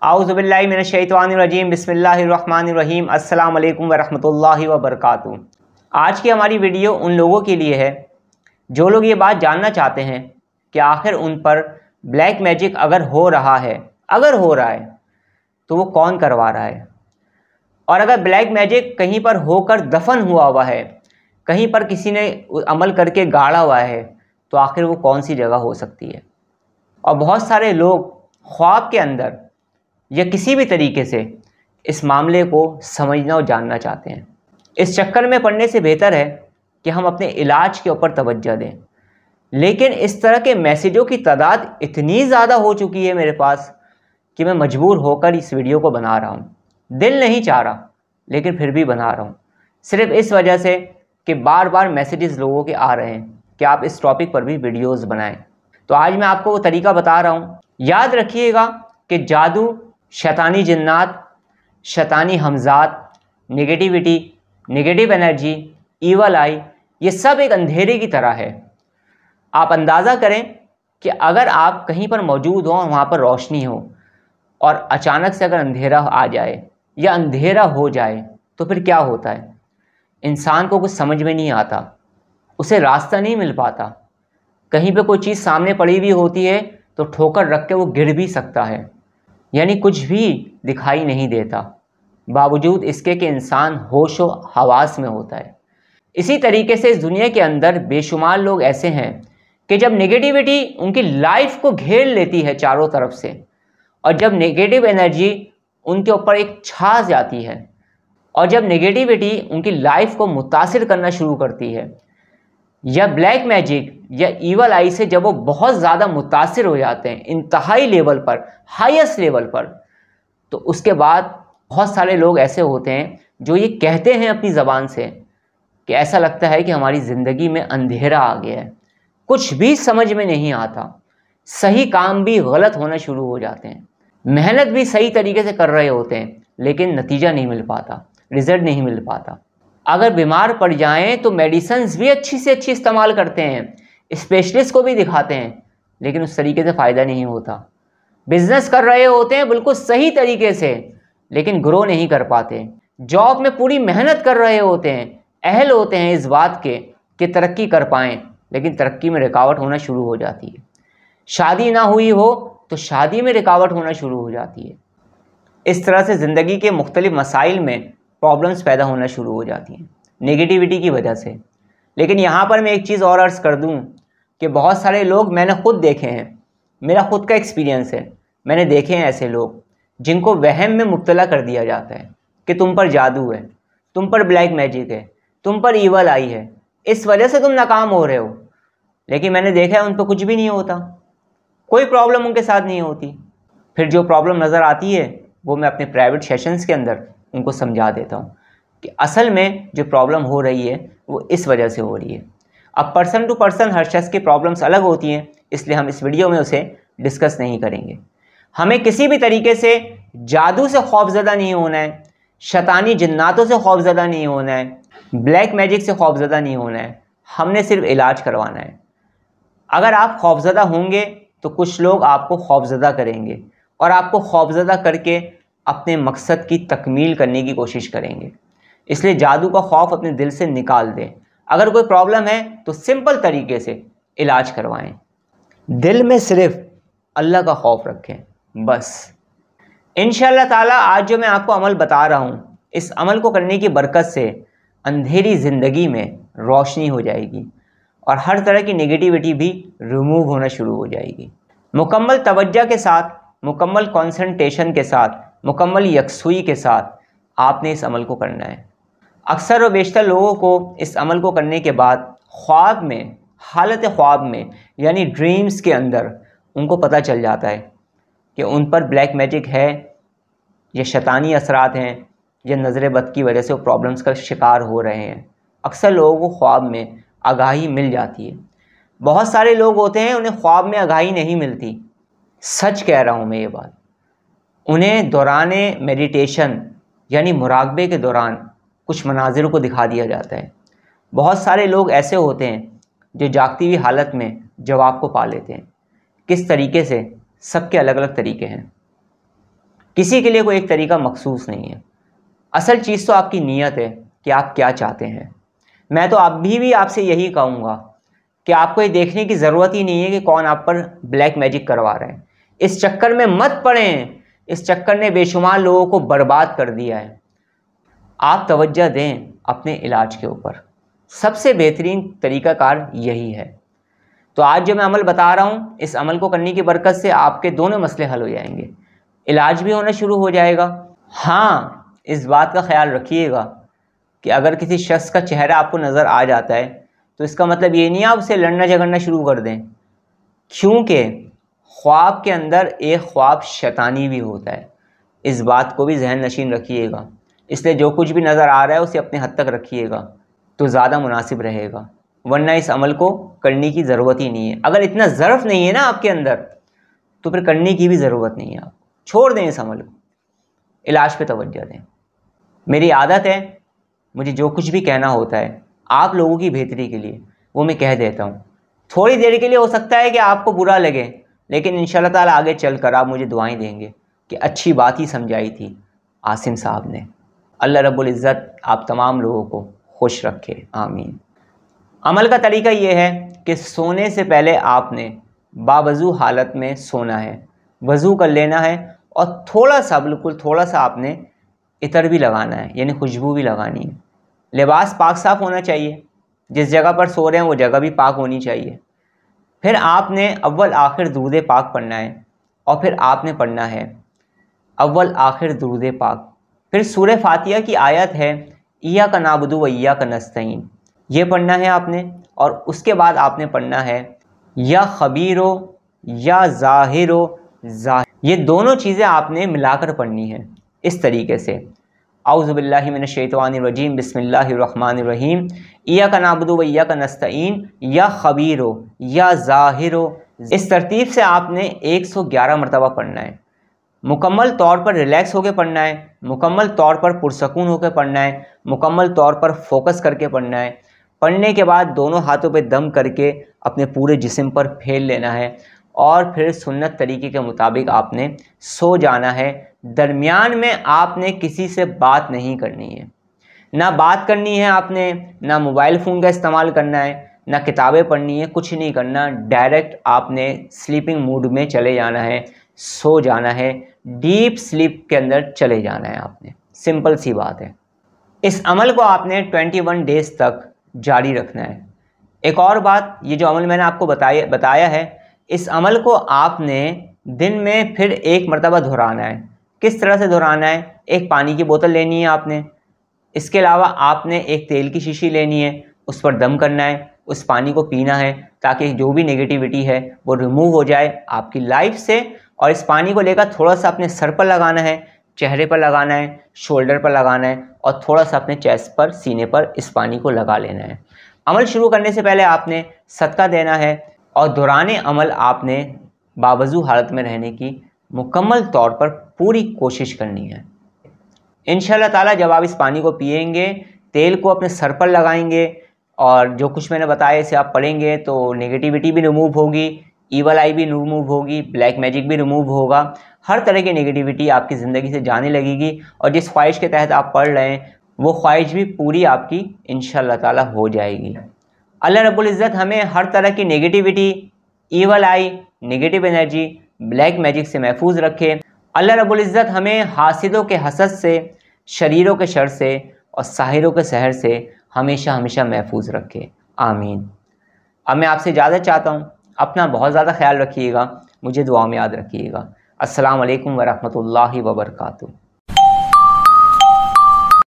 आऊज़ुबिल्लाहि मिनश्शैतानिर्रजीम बिस्मिल्लाहिर्रहमानिर्रहीम अस्सलाम वालेकुम वरहमतुल्लाहि वबरकातुहू। आज की हमारी वीडियो उन लोगों के लिए है जो लोग ये बात जानना चाहते हैं कि आखिर उन पर ब्लैक मैजिक अगर हो रहा है तो वो कौन करवा रहा है, और अगर ब्लैक मैजिक कहीं पर होकर दफन हुआ है, कहीं पर किसी ने अमल करके गाड़ा हुआ है, तो आखिर वो कौन सी जगह हो सकती है। और बहुत सारे लोग ख्वाब के अंदर या किसी भी तरीके से इस मामले को समझना और जानना चाहते हैं। इस चक्कर में पड़ने से बेहतर है कि हम अपने इलाज के ऊपर तवज्जो दें। लेकिन इस तरह के मैसेजों की तादाद इतनी ज़्यादा हो चुकी है मेरे पास कि मैं मजबूर होकर इस वीडियो को बना रहा हूँ। दिल नहीं चाह रहा लेकिन फिर भी बना रहा हूँ, सिर्फ इस वजह से कि बार बार मैसेजेस लोगों के आ रहे हैं कि आप इस टॉपिक पर भी वीडियोस बनाएं। तो आज मैं आपको वो तरीका बता रहा हूँ। याद रखिएगा कि जादू, शैतानी जिन्नात, शैतानी हमजात, negativity, negative energy, evil eye, ये सब एक अंधेरे की तरह है। आप अंदाज़ा करें कि अगर आप कहीं पर मौजूद हो और वहाँ पर रोशनी हो और अचानक से अगर अंधेरा आ जाए या अंधेरा हो जाए तो फिर क्या होता है। इंसान को कुछ समझ में नहीं आता, उसे रास्ता नहीं मिल पाता। कहीं पे कोई चीज़ सामने पड़ी हुई होती है तो ठोकर रख के वो गिर भी सकता है, यानी कुछ भी दिखाई नहीं देता, बावजूद इसके कि इंसान होशो हवास में होता है। इसी तरीके से इस दुनिया के अंदर बेशुमार लोग ऐसे हैं कि जब नेगेटिविटी उनकी लाइफ को घेर लेती है चारों तरफ से, और जब नेगेटिव एनर्जी उनके ऊपर एक छा जाती है, और जब नेगेटिविटी उनकी लाइफ को मुतासिर करना शुरू करती है, या ब्लैक मैजिक या ईवल आई से जब वो बहुत ज़्यादा मुतासिर हो जाते हैं इंतहाई लेवल पर, हाईएस्ट लेवल पर, तो उसके बाद बहुत सारे लोग ऐसे होते हैं जो ये कहते हैं अपनी ज़बान से कि ऐसा लगता है कि हमारी ज़िंदगी में अंधेरा आ गया है, कुछ भी समझ में नहीं आता, सही काम भी गलत होना शुरू हो जाते हैं, मेहनत भी सही तरीके से कर रहे होते हैं लेकिन नतीजा नहीं मिल पाता, रिजल्ट नहीं मिल पाता। अगर बीमार पड़ जाएं तो मेडिसिन्स भी अच्छी से अच्छी इस्तेमाल करते हैं, स्पेशलिस्ट को भी दिखाते हैं, लेकिन उस तरीके से फ़ायदा नहीं होता। बिजनेस कर रहे होते हैं बिल्कुल सही तरीके से लेकिन ग्रो नहीं कर पाते। जॉब में पूरी मेहनत कर रहे होते हैं, अहल होते हैं इस बात के कि तरक्की कर पाएँ, लेकिन तरक्की में रुकावट होना शुरू हो जाती है। शादी ना हुई हो तो शादी में रुकावट होना शुरू हो जाती है। इस तरह से ज़िंदगी के मुख्तलिफ मसाइल में प्रॉब्लम्स पैदा होना शुरू हो जाती हैं नेगेटिविटी की वजह से। लेकिन यहाँ पर मैं एक चीज़ और अर्ज़ कर दूँ कि बहुत सारे लोग मैंने ख़ुद देखे हैं, मेरा ख़ुद का एक्सपीरियंस है, मैंने देखे हैं ऐसे लोग जिनको वहम में मुब्तला कर दिया जाता है कि तुम पर जादू है, तुम पर ब्लैक मैजिक है, तुम पर ईवल आई है, इस वजह से तुम नाकाम हो रहे हो। लेकिन मैंने देखा है उन पर कुछ भी नहीं होता, कोई प्रॉब्लम उनके साथ नहीं होती। फिर जो प्रॉब्लम नज़र आती है वो मैं अपने प्राइवेट सेशंस के अंदर उनको समझा देता हूँ कि असल में जो प्रॉब्लम हो रही है वो इस वजह से हो रही है। अब पर्सन टू पर्सन हर शख्स की प्रॉब्लम्स अलग होती हैं, इसलिए हम इस वीडियो में उसे डिस्कस नहीं करेंगे। हमें किसी भी तरीके से जादू से खौफज़दा नहीं होना है, शैतानी जिन्नातों से खौफज़दा नहीं होना है, ब्लैक मैजिक से खौफज़दा नहीं होना है, हमने सिर्फ इलाज करवाना है। अगर आप खौफज़दा होंगे तो कुछ लोग आपको खौफज़दा करेंगे और आपको खौफज़दा करके अपने मकसद की तकमील करने की कोशिश करेंगे। इसलिए जादू का खौफ अपने दिल से निकाल दें। अगर कोई प्रॉब्लम है तो सिंपल तरीके से इलाज करवाएं, दिल में सिर्फ अल्लाह का खौफ रखें, बस। इंशाअल्लाह ताला आज जो मैं आपको अमल बता रहा हूँ, इस अमल को करने की बरकत से अंधेरी ज़िंदगी में रोशनी हो जाएगी और हर तरह की नेगेटिविटी भी रिमूव होना शुरू हो जाएगी। मुकम्मल तवज्जो के साथ, मुकम्मल कंसंट्रेशन के साथ, मुकम्मल यकसुई के साथ आपने इस अमल को करना है। अक्सर व बेशतर लोगों को इस अमल को करने के बाद ख्वाब में, हालत ख्वाब में यानी ड्रीम्स के अंदर उनको पता चल जाता है कि उन पर ब्लैक मैजिक है या शैतानी असरात हैं या नज़र बद की वजह से वो प्रॉब्लम्स का शिकार हो रहे हैं। अक्सर लोगों को ख्वाब में आगाही मिल जाती है। बहुत सारे लोग होते हैं उन्हें ख्वाब में आगाही नहीं मिलती, सच कह रहा हूँ मैं ये बात। उन्हें दौराने मेडिटेशन यानी मुराकबे के दौरान कुछ मनाजिर को दिखा दिया जाता है। बहुत सारे लोग ऐसे होते हैं जो जागती हुई हालत में जवाब को पा लेते हैं। किस तरीके से, सबके अलग अलग तरीके हैं। किसी के लिए कोई एक तरीका मखसूस नहीं है। असल चीज़ तो आपकी नीयत है कि आप क्या चाहते हैं। मैं तो अभी भी आपसे यही कहूँगा कि आपको ये देखने की ज़रूरत ही नहीं है कि कौन आप पर ब्लैक मैजिक करवा रहे हैं। इस चक्कर में मत पड़ें। इस चक्कर ने बेशुमार लोगों को बर्बाद कर दिया है। आप तवज्जो दें अपने इलाज के ऊपर। सबसे बेहतरीन तरीक़ाकार यही है। तो आज जो मैं अमल बता रहा हूँ, इस अमल को करने की बरकत से आपके दोनों मसले हल हो जाएंगे, इलाज भी होना शुरू हो जाएगा। हाँ, इस बात का ख्याल रखिएगा कि अगर किसी शख्स का चेहरा आपको नज़र आ जाता है तो इसका मतलब ये नहीं आप उससे लड़ना झगड़ना शुरू कर दें, क्योंकि ख्वाब के अंदर एक ख्वाब शैतानी भी होता है। इस बात को भी जहन नशीन रखिएगा। इसलिए जो कुछ भी नज़र आ रहा है उसे अपने हद तक रखिएगा तो ज़्यादा मुनासिब रहेगा, वरना इस अमल को करने की ज़रूरत ही नहीं है। अगर इतना ज़र्फ़ नहीं है ना आपके अंदर तो फिर करने की भी ज़रूरत नहीं है। आप छोड़ दें इस अमल को, इलाज पे तवज्जो दें। मेरी आदत है मुझे जो कुछ भी कहना होता है आप लोगों की बेहतरी के लिए वो मैं कह देता हूँ। थोड़ी देर के लिए हो सकता है कि आपको बुरा लगे, लेकिन इंशाल्लाह ताला आगे चल कर आप मुझे दुआएं देंगे कि अच्छी बात ही समझाई थी आसिम साहब ने। अल्लाह रब्बुल इज़्ज़त आप तमाम लोगों को खुश रखे, आमीन। अमल का तरीका ये है कि सोने से पहले आपने बावज़ू हालत में सोना है, वज़ू कर लेना है और थोड़ा सा, बिल्कुल थोड़ा सा आपने इतर भी लगाना है, यानी खुशबू भी लगानी है। लिबास पाक साफ़ होना चाहिए, जिस जगह पर सो रहे हैं वो जगह भी पाक होनी चाहिए। फिर आपने अव्वल आखिर दुरूद पाक पढ़ना है और फिर आपने पढ़ना है अव्वल आखिर दुरूद पाक। फिर सूरह फातिहा की आयत है इय्याका नअबुदु व इय्याका नस्तईन, ये पढ़ना है आपने। और उसके बाद आपने पढ़ना है या खबीरो या ज़ाहिरो ये दोनों चीज़ें आपने मिलाकर पढ़नी है इस तरीके से। औज़ु बिल्लाहि मिनश शैतानिर रजीम, बिस्मिल्लाहिर रहमानिर रहीम, इय्याका नअबुदु व इय्याका नस्तईन या खबीरो या ज़ाहिरो। इस तरतीब से आपने 111 मरतबा पढ़ना है। मुकम्मल तौर पर रिलैक्स होकर पढ़ना है, मुकम्मल तौर पर पुरसकून होकर पढ़ना है, मुकम्मल तौर पर फोकस करके पढ़ना है। पढ़ने के बाद दोनों हाथों पे दम करके अपने पूरे जिस्म पर फैल लेना है और फिर सुन्नत तरीके के मुताबिक आपने सो जाना है। दरमियान में आपने किसी से बात नहीं करनी है, ना बात करनी है आपने, ना मोबाइल फ़ोन का इस्तेमाल करना है, ना किताबें पढ़नी है, कुछ नहीं करना। डायरेक्ट आपने स्लीपिंग मूड में चले जाना है, सो जाना है, डीप स्लीप के अंदर चले जाना है आपने। सिंपल सी बात है। इस अमल को आपने 21 डेज़ तक जारी रखना है। एक और बात, ये जो अमल मैंने आपको बताया है, इस अमल को आपने दिन में फिर एक मरतबा दोहराना है। किस तरह से दोहराना है? एक पानी की बोतल लेनी है आपने, इसके अलावा आपने एक तेल की शीशी लेनी है, उस पर दम करना है, उस पानी को पीना है ताकि जो भी नेगेटिविटी है वो रिमूव हो जाए आपकी लाइफ से। और इस पानी को लेकर थोड़ा सा अपने सर पर लगाना है, चेहरे पर लगाना है, शोल्डर पर लगाना है और थोड़ा सा अपने चेस्ट पर, सीने पर इस पानी को लगा लेना है। अमल शुरू करने से पहले आपने सदका देना है और दौराने अमल आपने बावज़ू हालत में रहने की मुकम्मल तौर पर पूरी कोशिश करनी है। इंशाल्लाह ताला जब आप इस पानी को पिएंगे, तेल को अपने सर पर लगाएंगे और जो कुछ मैंने बताया इसे आप पढ़ेंगे तो नेगेटिविटी भी रिमूव होगी, ईवल आई भी रिमूव होगी, ब्लैक मैजिक भी रिमूव होगा। हर तरह की नेगेटिविटी आपकी ज़िंदगी से जाने लगेगी और जिस ख्वाहिश के तहत आप पढ़ रहे हैं वो ख्वाहिश भी पूरी आपकी इंशाल्लाह ताला हो जाएगी। अल्लाह रब्बुल इज़्ज़त हमें हर तरह की नेगेटिविटी, ईवल आई, नेगेटिव एनर्जी, ब्लैक मैजिक से महफूज रखे। अल्लाह रब्बुल इज़्ज़त हमें हासिदों के हसद से, शरीरों के शर से और साहिरों के सहर से हमेशा हमेशा महफूज रखे, आमीन। अब मैं आपसे इजाज़त चाहता हूँ। अपना बहुत ज़्यादा ख्याल रखिएगा, मुझे दुआ में याद रखिएगा। अस्सलाम वालेकुम व रहमतुल्लाहि व बरकातुहू।